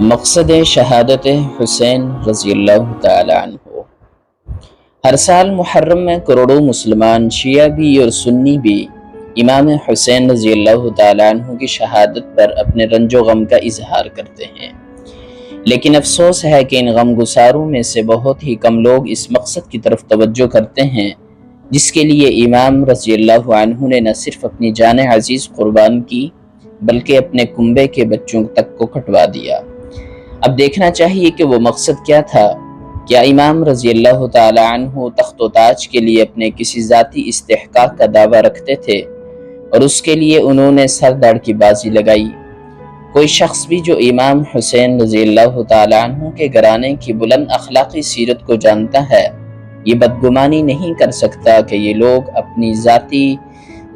مقصد شہادت حسین رضی اللہ تعالی عنہ۔ ہر سال محرم میں کروڑوں مسلمان شیعہ بھی اور سنی بھی امام حسین رضی اللہ تعالی عنہ کی شہادت پر اپنے رنج و غم کا اظہار کرتے ہیں، لیکن افسوس ہے کہ ان غم گساروں میں سے بہت ہی کم لوگ اس مقصد کی طرف توجہ کرتے ہیں جس کے لیے امام رضی اللہ عنہ نے نہ صرف اپنی جان عزیز قربان کی بلکہ اپنے کنبے کے بچوں تک کو کٹوا دیا۔ اب دیکھنا چاہیے کہ وہ مقصد کیا تھا۔ کیا امام رضی اللہ تعالی عنہ تخت و تاج کے لیے اپنے کسی ذاتی استحقاق کا دعویٰ رکھتے تھے اور اس کے لیے انہوں نے سر داڑ کی بازی لگائی؟ کوئی شخص بھی جو امام حسین رضی اللہ تعالی عنہ کے گھرانے کی بلند اخلاقی سیرت کو جانتا ہے، یہ بدگمانی نہیں کر سکتا کہ یہ لوگ اپنی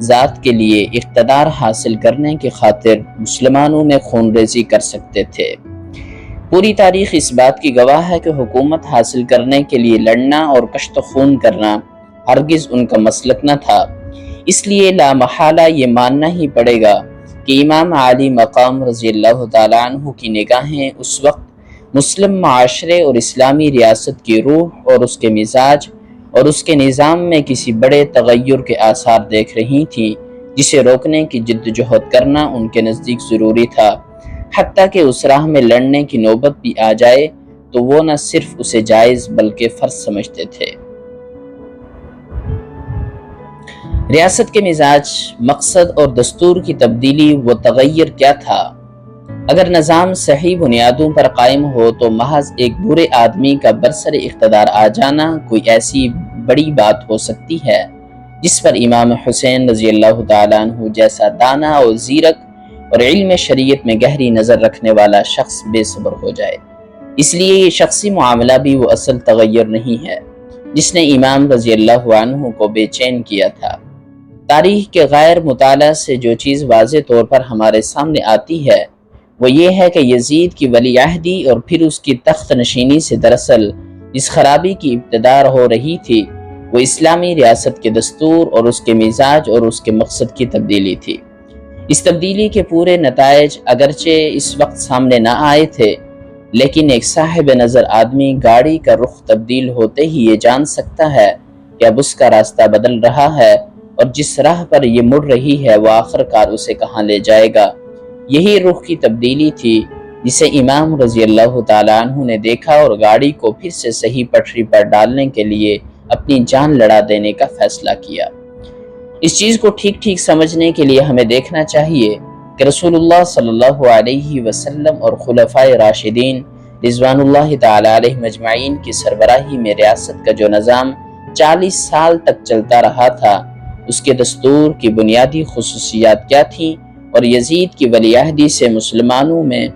ذات کے لیے اقتدار حاصل کرنے کی خاطر مسلمانوں میں خون ریزی کر سکتے تھے۔ پوری تاریخ اس بات کی گواہ ہے کہ حکومت حاصل کرنے کے لیے لڑنا اور کشت خون کرنا ہرگز ان کا مسلک نہ تھا۔ اس لیے لامحالہ یہ ماننا ہی پڑے گا کہ امام عالی مقام رضی اللہ تعالی عنہ کی نگاہیں اس وقت مسلم معاشرے اور اسلامی ریاست کی روح اور اس کے مزاج اور اس کے نظام میں کسی بڑے تغیر کے آثار دیکھ رہی تھیں، جسے روکنے کی جدوجہد کرنا ان کے نزدیک ضروری تھا۔ حتیٰ کہ اس راہ میں لڑنے کی نوبت بھی آ جائے تو وہ نہ صرف اسے جائز بلکہ فرض سمجھتے تھے۔ ریاست کے مزاج، مقصد اور دستور کی تبدیلی و تغیر کیا تھا؟ اگر نظام صحیح بنیادوں پر قائم ہو تو محض ایک برے آدمی کا برسر اقتدار آ جانا کوئی ایسی بڑی بات ہو سکتی ہے جس پر امام حسین رضی اللہ تعالیٰ عنہ جیسا دانا اور زیرک اور علم شریعت میں گہری نظر رکھنے والا شخص بے صبر ہو جائے۔ اس لیے یہ شخصی معاملہ بھی وہ اصل تغیر نہیں ہے جس نے امام رضی اللہ عنہ کو بے چین کیا تھا۔ تاریخ کے غیر مطالعہ سے جو چیز واضح طور پر ہمارے سامنے آتی ہے وہ یہ ہے کہ یزید کی ولی عہدی اور پھر اس کی تخت نشینی سے دراصل جس خرابی کی ابتدا ہو رہی تھی وہ اسلامی ریاست کے دستور اور اس کے مزاج اور اس کے مقصد کی تبدیلی تھی۔ اس تبدیلی کے پورے نتائج اگرچہ اس وقت سامنے نہ آئے تھے، لیکن ایک صاحب نظر آدمی گاڑی کا رخ تبدیل ہوتے ہی یہ جان سکتا ہے کہ اب اس کا راستہ بدل رہا ہے اور جس راہ پر یہ مڑ رہی ہے وہ آخرکار اسے کہاں لے جائے گا۔ یہی رخ کی تبدیلی تھی جسے امام رضی اللہ تعالیٰ عنہ نے دیکھا اور گاڑی کو پھر سے صحیح پٹری پر ڈالنے کے لیے اپنی جان لڑا دینے کا فیصلہ کیا۔ اس چیز کو ٹھیک سمجھنے کے لیے ہمیں دیکھنا چاہیے کہ رسول اللہ صلی اللہ علیہ وسلم اور خلفائے راشدین رضوان اللہ تعالی علیہ مجمعین کی سربراہی میں ریاست کا جو نظام 40 سال تک چلتا رہا تھا، اس کے دستور کی بنیادی خصوصیات کیا تھیں اور یزید کی ولی عہدی سے مسلمانوں میں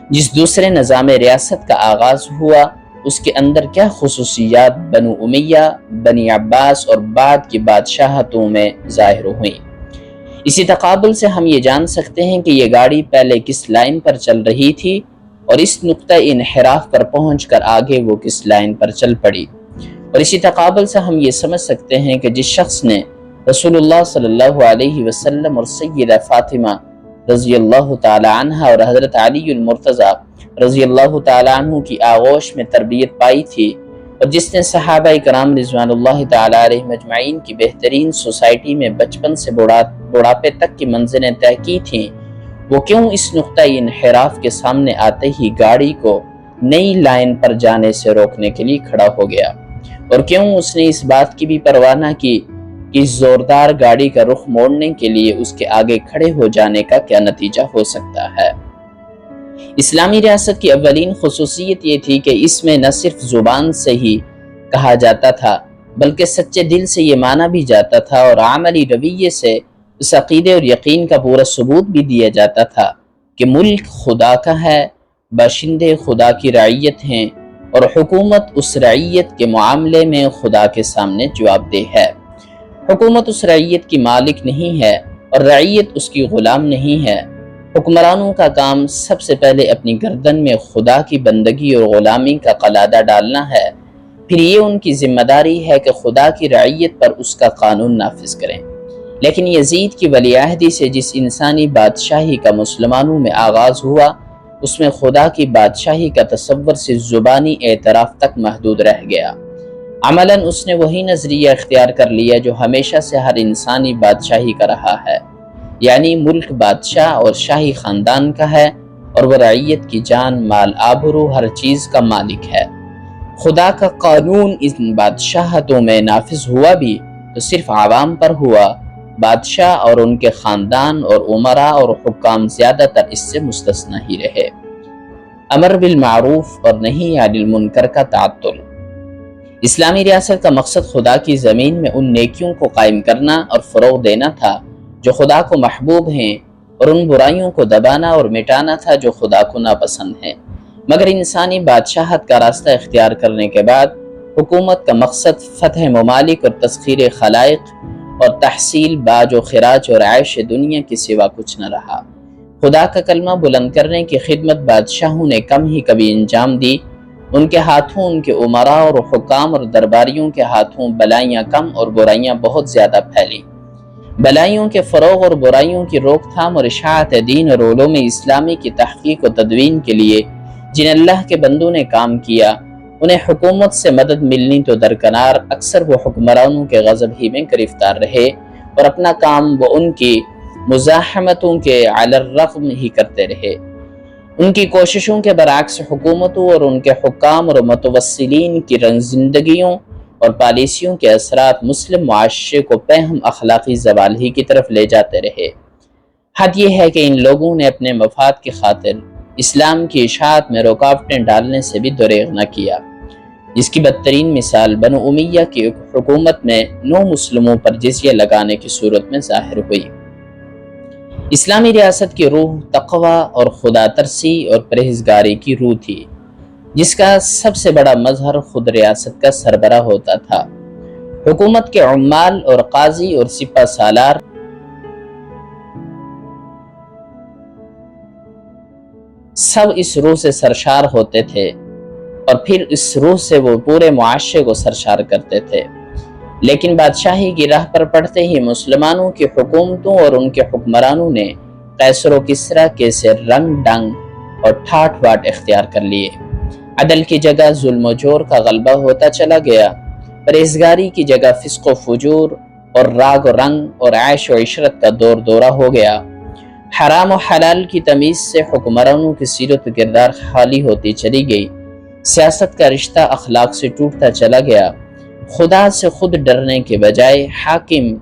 جس دوسرے نظام ریاست کا آغاز ہوا اس کے اندر کیا خصوصیات بنو امیہ، بنی عباس اور بعد کی بادشاہتوں میں ظاہر ہوئیں۔ اسی تقابل سے ہم یہ جان سکتے ہیں کہ یہ گاڑی پہلے کس لائن پر چل رہی تھی اور اس نقطہ انحراف پر پہنچ کر آگے وہ کس لائن پر چل پڑی، اور اسی تقابل سے ہم یہ سمجھ سکتے ہیں کہ جس شخص نے رسول اللہ صلی اللہ علیہ وسلم اور سیدہ فاطمہ رضی اللہ تعالی عنہ اور حضرت علی المرتضی رضی اللہ تعالی عنہ کی آغوش میں تربیت پائی تھی اور جس نے صحابہ کرام رضوان اللہ تعالی علیہ مجمعین کی بہترین سوسائٹی میں بچپن سے بڑھاپے تک کی منزلیں طے کی تھیں، وہ کیوں اس نقطہ انحراف کے سامنے آتے ہی گاڑی کو نئی لائن پر جانے سے روکنے کے لیے کھڑا ہو گیا، اور کیوں اس نے اس بات کی بھی پرواہ نہ کی کہ اس زوردار گاڑی کا رخ موڑنے کے لیے اس کے آگے کھڑے ہو جانے کا کیا نتیجہ ہو سکتا ہے۔ اسلامی ریاست کی اولین خصوصیت یہ تھی کہ اس میں نہ صرف زبان سے ہی کہا جاتا تھا بلکہ سچے دل سے یہ مانا بھی جاتا تھا اور عملی رویے سے اس عقیدے اور یقین کا پورا ثبوت بھی دیا جاتا تھا کہ ملک خدا کا ہے، باشندے خدا کی رعیت ہیں اور حکومت اس رعیت کے معاملے میں خدا کے سامنے جواب دہ ہے۔ حکومت اس رعیت کی مالک نہیں ہے اور رعیت اس کی غلام نہیں ہے۔ حکمرانوں کا کام سب سے پہلے اپنی گردن میں خدا کی بندگی اور غلامی کا قلادہ ڈالنا ہے، پھر یہ ان کی ذمہ داری ہے کہ خدا کی رعیت پر اس کا قانون نافذ کریں۔ لیکن یزید کی ولی عہدی سے جس انسانی بادشاہی کا مسلمانوں میں آغاز ہوا اس میں خدا کی بادشاہی کا تصور صرف زبانی اعتراف تک محدود رہ گیا۔ عملاً اس نے وہی نظریہ اختیار کر لیا جو ہمیشہ سے ہر انسانی بادشاہی کا رہا ہے، یعنی ملک بادشاہ اور شاہی خاندان کا ہے اور وہ رعیت کی جان، مال، آبرو، ہر چیز کا مالک ہے۔ خدا کا قانون ان بادشاہتوں میں نافذ ہوا بھی تو صرف عوام پر ہوا، بادشاہ اور ان کے خاندان اور امراء اور حکام زیادہ تر اس سے مستثنی ہی رہے۔ امر بالمعروف اور نہی عن المنکر کا تعطل۔ اسلامی ریاست کا مقصد خدا کی زمین میں ان نیکیوں کو قائم کرنا اور فروغ دینا تھا جو خدا کو محبوب ہیں، اور ان برائیوں کو دبانا اور مٹانا تھا جو خدا کو ناپسند ہیں۔ مگر انسانی بادشاہت کا راستہ اختیار کرنے کے بعد حکومت کا مقصد فتح ممالک اور تسخیر خلائق اور تحصیل باج و خراج اور عیش دنیا کے سوا کچھ نہ رہا۔ خدا کا کلمہ بلند کرنے کی خدمت بادشاہوں نے کم ہی کبھی انجام دی۔ ان کے ہاتھوں ان کے امراء اور حکام اور درباریوں کے ہاتھوں بلائیاں کم اور برائیاں بہت زیادہ پھیلیں۔ بلائیوں کے فروغ اور برائیوں کی روک تھام اور اشاعت دین اور علوم اسلامی کی تحقیق و تدوین کے لیے جن اللہ کے بندوں نے کام کیا، انہیں حکومت سے مدد ملنی تو درکنار، اکثر وہ حکمرانوں کے غضب ہی میں گرفتار رہے اور اپنا کام وہ ان کی مزاحمتوں کے علی الرغم ہی کرتے رہے۔ ان کی کوششوں کے برعکس حکومتوں اور ان کے حکام اور متوسلین کی رنگ زندگیوں اور پالیسیوں کے اثرات مسلم معاشرے کو پہم اخلاقی زوال ہی کی طرف لے جاتے رہے۔ حد یہ ہے کہ ان لوگوں نے اپنے مفاد کی خاطر اسلام کی اشاعت میں رکاوٹیں ڈالنے سے بھی دریغ نہ کیا، جس کی بدترین مثال بنو امیہ کی حکومت میں نو مسلموں پر جزیہ لگانے کی صورت میں ظاہر ہوئی۔ اسلامی ریاست کی روح تقوی اور خدا ترسی اور پرہیزگاری کی روح تھی، جس کا سب سے بڑا مظہر خود ریاست کا سربراہ ہوتا تھا۔ حکومت کے عمال اور قاضی اور سپہ سالار سب اس روح سے سرشار ہوتے تھے اور پھر اس روح سے وہ پورے معاشرے کو سرشار کرتے تھے۔ لیکن بادشاہی کی راہ پر پڑتے ہی مسلمانوں کی حکومتوں اور ان کے حکمرانوں نے قیصر و کسریٰ کے سے رنگ ڈنگ اور ٹھاٹ واٹ اختیار کر لیے۔ عدل کی جگہ ظلم و جور کا غلبہ ہوتا چلا گیا، پرہیزگاری کی جگہ فسق و فجور اور راگ و رنگ اور عیش و عشرت کا دور دورہ ہو گیا۔ حرام و حلال کی تمیز سے حکمرانوں کی سیرت و کردار خالی ہوتی چلی گئی، سیاست کا رشتہ اخلاق سے ٹوٹتا چلا گیا۔ خدا سے خود ڈرنے کے بجائے حاکم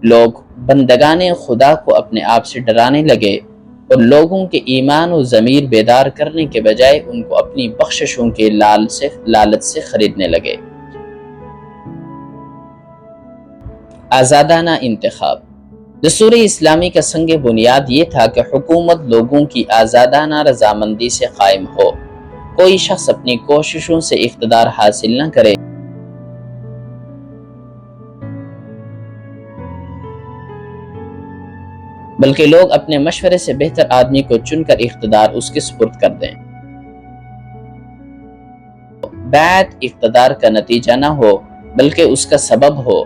لوگ بندگان خدا کو اپنے آپ سے ڈرانے لگے اور لوگوں کے ایمان و ضمیر بیدار کرنے کے بجائے ان کو اپنی بخششوں کے لالچ سے خریدنے لگے۔ آزادانہ انتخاب۔ دستور اسلامی کا سنگ بنیاد یہ تھا کہ حکومت لوگوں کی آزادانہ رضامندی سے قائم ہو، کوئی شخص اپنی کوششوں سے اقتدار حاصل نہ کرے، بلکہ لوگ اپنے مشورے سے بہتر آدمی کو چن کر اقتدار اس کے سپرد کر دیں۔ بیعت اقتدار کا نتیجہ نہ ہو بلکہ اس کا سبب ہو۔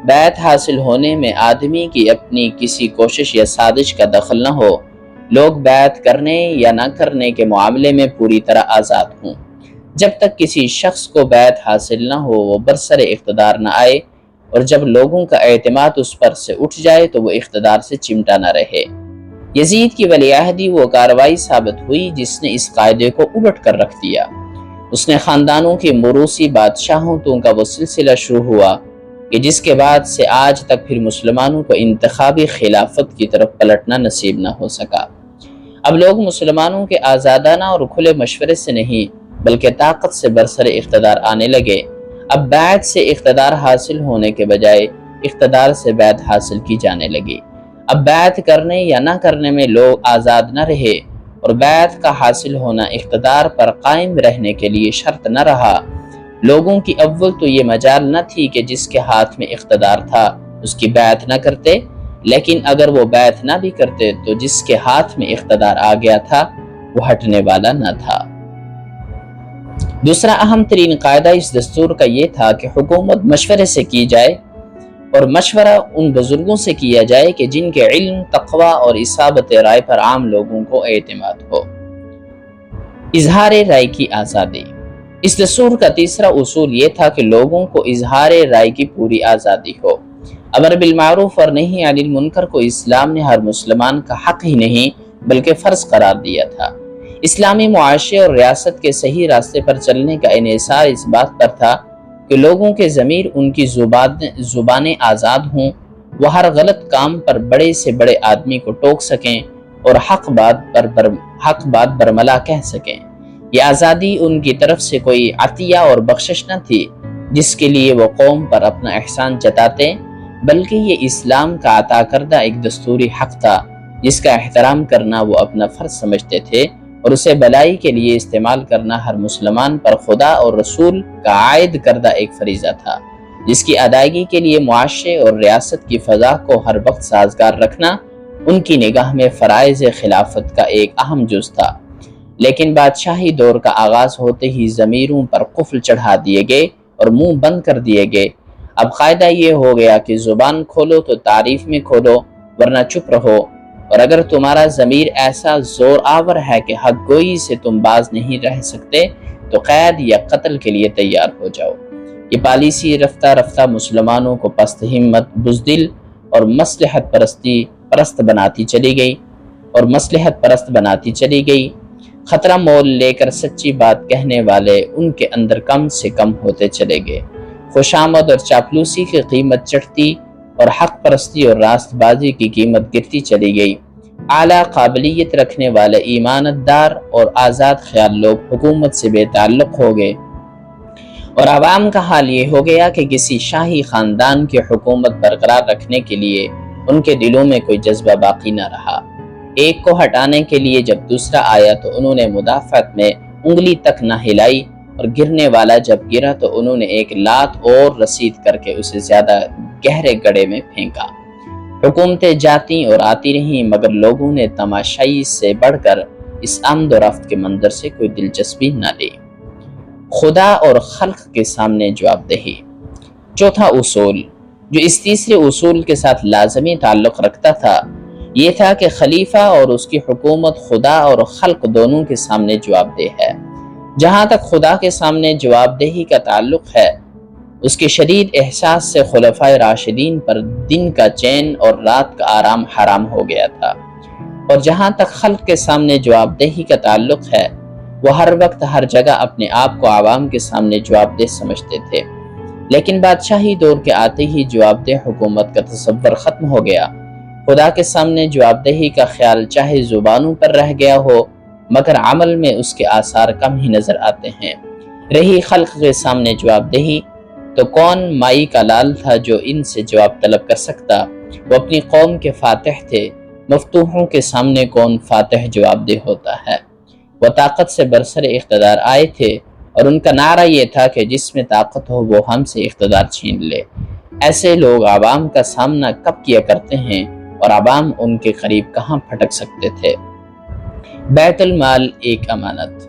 بیعت حاصل ہونے میں آدمی کی اپنی کسی کوشش یا سازش کا دخل نہ ہو۔ لوگ بیعت کرنے یا نہ کرنے کے معاملے میں پوری طرح آزاد ہوں۔ جب تک کسی شخص کو بیعت حاصل نہ ہو وہ برسر اقتدار نہ آئے، اور جب لوگوں کا اعتماد اس پر سے اٹھ جائے تو وہ اقتدار سے چمٹا نہ رہے۔ یزید کی ولی عہدی وہ کارروائی ثابت ہوئی جس نے اس قاعدے کو الٹ کر رکھ دیا۔ اس نے خاندانوں کی موروثی بادشاہتوں کا وہ سلسلہ شروع ہوا کہ جس کے بعد سے آج تک پھر مسلمانوں کو انتخابی خلافت کی طرف پلٹنا نصیب نہ ہو سکا۔ اب لوگ مسلمانوں کے آزادانہ اور کھلے مشورے سے نہیں بلکہ طاقت سے برسر اقتدار آنے لگے۔ اب بیعت سے اقتدار حاصل ہونے کے بجائے اقتدار سے بیعت حاصل کی جانے لگی۔ اب بیعت کرنے یا نہ کرنے میں لوگ آزاد نہ رہے، اور بیعت کا حاصل ہونا اقتدار پر قائم رہنے کے لیے شرط نہ رہا۔ لوگوں کی اول تو یہ مجال نہ تھی کہ جس کے ہاتھ میں اقتدار تھا اس کی بیعت نہ کرتے، لیکن اگر وہ بیعت نہ بھی کرتے تو جس کے ہاتھ میں اقتدار آ گیا تھا وہ ہٹنے والا نہ تھا۔ دوسرا اہم ترین قاعدہ اس دستور کا یہ تھا کہ حکومت مشورے سے کی جائے، اور مشورہ ان بزرگوں سے کیا جائے کہ جن کے علم، تقوی اور اصابت رائے پر عام لوگوں کو اعتماد ہو۔ اظہار رائے کی آزادی۔ اس دستور کا تیسرا اصول یہ تھا کہ لوگوں کو اظہار رائے کی پوری آزادی ہو۔ امر بالمعروف اور نہی عن المنکر کو اسلام نے ہر مسلمان کا حق ہی نہیں بلکہ فرض قرار دیا تھا۔ اسلامی معاشرے اور ریاست کے صحیح راستے پر چلنے کا انحصار اس بات پر تھا کہ لوگوں کے ضمیر ان کی زبانیں آزاد ہوں، وہ ہر غلط کام پر بڑے سے بڑے آدمی کو ٹوک سکیں اور حق بات برملا کہہ سکیں۔ یہ آزادی ان کی طرف سے کوئی عطیہ اور بخشش نہ تھی جس کے لیے وہ قوم پر اپنا احسان جتاتے، بلکہ یہ اسلام کا عطا کردہ ایک دستوری حق تھا جس کا احترام کرنا وہ اپنا فرض سمجھتے تھے، اور اسے بھلائی کے لیے استعمال کرنا ہر مسلمان پر خدا اور رسول کا عائد کردہ ایک فریضہ تھا، جس کی ادائیگی کے لیے معاشرے اور ریاست کی فضا کو ہر وقت سازگار رکھنا ان کی نگاہ میں فرائض خلافت کا ایک اہم جز تھا۔ لیکن بادشاہی دور کا آغاز ہوتے ہی ضمیروں پر قفل چڑھا دیے گئے اور منہ بند کر دیے گئے۔ اب قاعدہ یہ ہو گیا کہ زبان کھولو تو تعریف میں کھولو ورنہ چپ رہو، اور اگر تمہارا ضمیر ایسا زور آور ہے کہ حق گوئی سے تم باز نہیں رہ سکتے تو قید یا قتل کے لیے تیار ہو جاؤ۔ یہ پالیسی رفتہ رفتہ مسلمانوں کو پست ہمت، بزدل اور مصلحت پرست بناتی چلی گئی۔ خطرہ مول لے کر سچی بات کہنے والے ان کے اندر کم سے کم ہوتے چلے گئے۔ خوشامد اور چاپلوسی کی قیمت چڑھتی اور حق پرستی اور راست بازی کی قیمت گرتی چلی گئی۔ اعلیٰ قابلیت رکھنے والے ایمانت دار اور آزاد خیال لوگ حکومت سے بے تعلق ہو گئے، اور عوام کا حال یہ ہو گیا کہ کسی شاہی خاندان کی حکومت برقرار رکھنے کے لیے ان کے دلوں میں کوئی جذبہ باقی نہ رہا۔ ایک کو ہٹانے کے لیے جب دوسرا آیا تو انہوں نے مدافعت میں انگلی تک نہ ہلائی، اور گرنے والا جب گرا تو انہوں نے ایک لات اور رسید کر کے اسے زیادہ گہرے گڑھے میں پھینکا۔ حکومتیں جاتی اور آتی رہیں، مگر لوگوں نے تماشائی سے بڑھ کر اس آمد و رفت کے منظر سے کوئی دلچسپی نہ لی۔ خدا اور خلق کے سامنے جواب دہی۔ چوتھا اصول جو اس تیسرے اصول کے ساتھ لازمی تعلق رکھتا تھا یہ تھا کہ خلیفہ اور اس کی حکومت خدا اور خلق دونوں کے سامنے جواب دہ ہے۔ جہاں تک خدا کے سامنے جواب دہی کا تعلق ہے، اس کے شدید احساس سے خلفائے راشدین پر دن کا چین اور رات کا آرام حرام ہو گیا تھا، اور جہاں تک خلق کے سامنے جواب دہی کا تعلق ہے، وہ ہر وقت ہر جگہ اپنے آپ کو عوام کے سامنے جواب دہ سمجھتے تھے۔ لیکن بادشاہی دور کے آتے ہی جواب دہ حکومت کا تصور ختم ہو گیا۔ خدا کے سامنے جواب دہی کا خیال چاہے زبانوں پر رہ گیا ہو، مگر عمل میں اس کے آثار کم ہی نظر آتے ہیں۔ رہی خلق کے سامنے جواب دہی، تو کون مائی کا لال تھا جو ان سے جواب طلب کر سکتا؟ وہ اپنی قوم کے فاتح تھے، مفتوحوں کے سامنے کون فاتح جواب دہ ہوتا ہے؟ وہ طاقت سے برسر اقتدار آئے تھے، اور ان کا نعرہ یہ تھا کہ جس میں طاقت ہو وہ ہم سے اقتدار چھین لے۔ ایسے لوگ عوام کا سامنا کب کیا کرتے ہیں، اور عوام ان کے قریب کہاں پھٹک سکتے تھے؟ بیت المال ایک امانت۔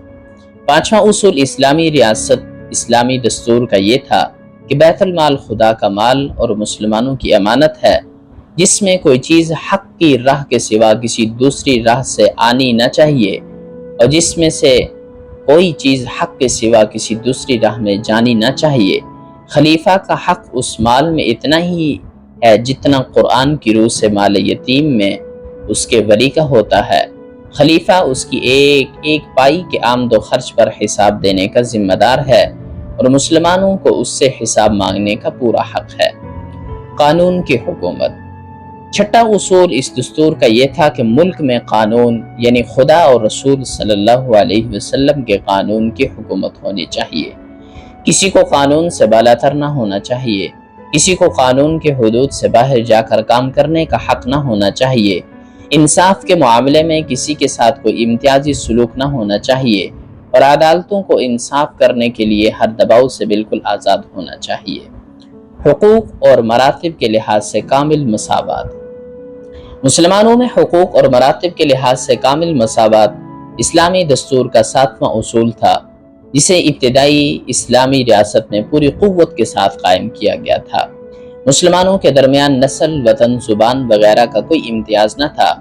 پانچواں اصول اسلامی ریاست، اسلامی دستور کا یہ تھا کہ بیت المال خدا کا مال اور مسلمانوں کی امانت ہے، جس میں کوئی چیز حق کی راہ کے سوا کسی دوسری راہ سے آنی نہ چاہیے، اور جس میں سے کوئی چیز حق کے سوا کسی دوسری راہ میں جانی نہ چاہیے۔ خلیفہ کا حق اس مال میں اتنا ہی ہے جتنا قرآن کی روح سے مال یتیم میں اس کے ولی کا ہوتا ہے۔ خلیفہ اس کی ایک پائی کے آمد و خرچ پر حساب دینے کا ذمہ دار ہے، اور مسلمانوں کو اس سے حساب مانگنے کا پورا حق ہے۔ قانون کی حکومت۔ چھٹا اصول اس دستور کا یہ تھا کہ ملک میں قانون یعنی خدا اور رسول صلی اللہ علیہ وسلم کے قانون کی حکومت ہونی چاہیے۔ کسی کو قانون سے بالاتر نہ ہونا چاہیے، کسی کو قانون کے حدود سے باہر جا کر کام کرنے کا حق نہ ہونا چاہیے، انصاف کے معاملے میں کسی کے ساتھ کوئی امتیازی سلوک نہ ہونا چاہیے، اور عدالتوں کو انصاف کرنے کے لیے ہر دباؤ سے بالکل آزاد ہونا چاہیے۔ حقوق اور مراتب کے لحاظ سے کامل مساوات۔ مسلمانوں میں حقوق اور مراتب کے لحاظ سے کامل مساوات اسلامی دستور کا ساتواں اصول تھا، جسے ابتدائی اسلامی ریاست میں پوری قوت کے ساتھ قائم کیا گیا تھا۔ مسلمانوں کے درمیان نسل، وطن، زبان وغیرہ کا کوئی امتیاز نہ تھا۔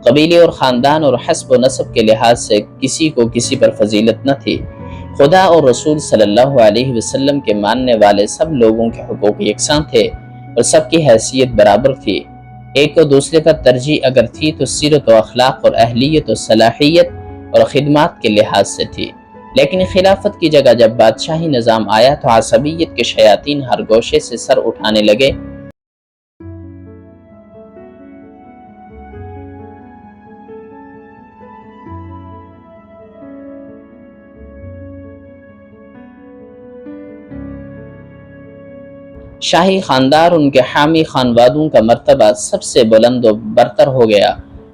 قبیلے اور خاندان اور حسب و نسب کے لحاظ سے کسی کو کسی پر فضیلت نہ تھی۔ خدا اور رسول صلی اللہ علیہ وسلم کے ماننے والے سب لوگوں کے حقوق یکساں تھے اور سب کی حیثیت برابر تھی۔ ایک کو دوسرے پر ترجیح اگر تھی تو سیرت و اخلاق اور اہلیت و صلاحیت اور خدمات کے لحاظ سے تھی، لیکن خلافت کی جگہ جب بادشاہی نظام آیا تو عصبیت کے شیاطین ہر گوشے سے سر اٹھانے لگے۔ شاہی خاندار ان کے حامی خانوادوں کا مرتبہ سب سے بلند و برتر ہو گیا۔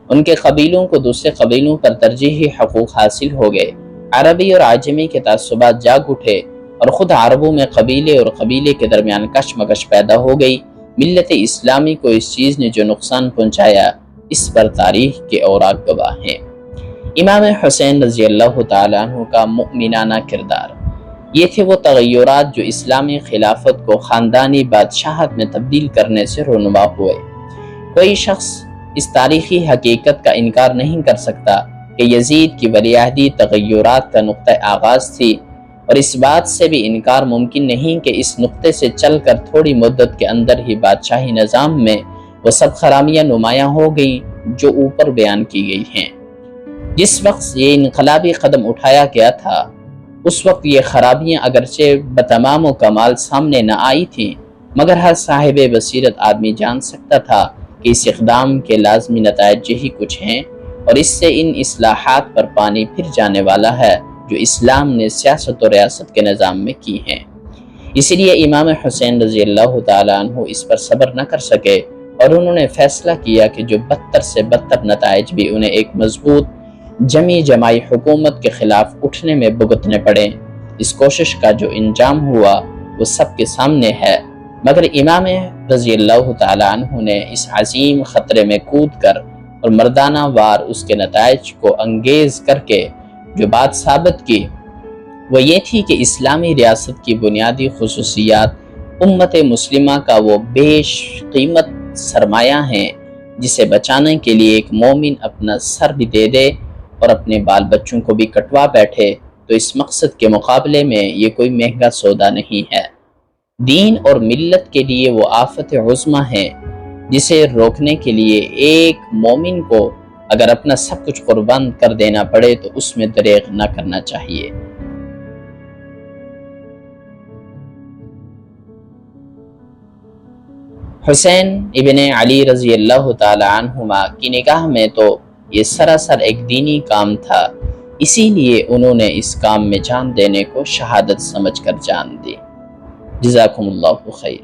ان کے قبیلوں کو دوسرے قبیلوں پر ترجیحی حقوق حاصل ہو گئے۔ عربی اور عجمی کے تعصبات جاگ اٹھے اور خود عربوں میں قبیلے اور قبیلے کے درمیان کشمکش پیدا ہو گئی۔ ملت اسلامی کو اس چیز نے جو نقصان پہنچایا، اس پر تاریخ کے اوراق گواہ ہیں۔ امام حسین رضی اللہ تعالیٰ عنہ کا مؤمنانہ کردار۔ یہ تھے وہ تغیرات جو اسلامی خلافت کو خاندانی بادشاہت میں تبدیل کرنے سے رونما ہوئے۔ کوئی شخص اس تاریخی حقیقت کا انکار نہیں کر سکتا کہ یزید کی ولی عہدی تغیرات کا نقطہ آغاز تھی، اور اس بات سے بھی انکار ممکن نہیں کہ اس نقطے سے چل کر تھوڑی مدت کے اندر ہی بادشاہی نظام میں وہ سب خرابیاں نمایاں ہو گئیں جو اوپر بیان کی گئی ہیں۔ جس وقت یہ انقلابی قدم اٹھایا گیا تھا، اس وقت یہ خرابیاں اگرچہ بتمام و کمال سامنے نہ آئی تھیں، مگر ہر صاحب بصیرت آدمی جان سکتا تھا کہ اس اقدام کے لازمی نتائج یہی کچھ ہیں، اور اس سے ان اصلاحات پر پانی پھر جانے والا ہے جو اسلام نے سیاست و ریاست کے نظام میں کی ہیں۔ اسی لیے امام حسین رضی اللہ تعالیٰ عنہ اس پر صبر نہ کر سکے، اور انہوں نے فیصلہ کیا کہ جو بدتر سے بدتر نتائج بھی انہیں ایک مضبوط جمی جماعی حکومت کے خلاف اٹھنے میں بھگتنے پڑے۔ اس کوشش کا جو انجام ہوا وہ سب کے سامنے ہے، مگر امام رضی اللہ تعالیٰ عنہ نے اس عظیم خطرے میں کود کر اور مردانہ وار اس کے نتائج کو انگیز کر کے جو بات ثابت کی، وہ یہ تھی کہ اسلامی ریاست کی بنیادی خصوصیات امت مسلمہ کا وہ بیش قیمت سرمایہ ہیں جسے بچانے کے لیے ایک مومن اپنا سر بھی دے دے اور اپنے بال بچوں کو بھی کٹوا بیٹھے تو اس مقصد کے مقابلے میں یہ کوئی مہنگا سودا نہیں ہے۔ دین اور ملت کے لیے وہ آفت عظمی ہے جسے روکنے کے لیے ایک مومن کو اگر اپنا سب کچھ قربان کر دینا پڑے تو اس میں دریغ نہ کرنا چاہیے۔ حسین ابن علی رضی اللہ تعالی عنہما کی نگاہ میں تو یہ سراسر ایک دینی کام تھا، اسی لیے انہوں نے اس کام میں جان دینے کو شہادت سمجھ کر جان دی۔ جزاکم اللہ خیر۔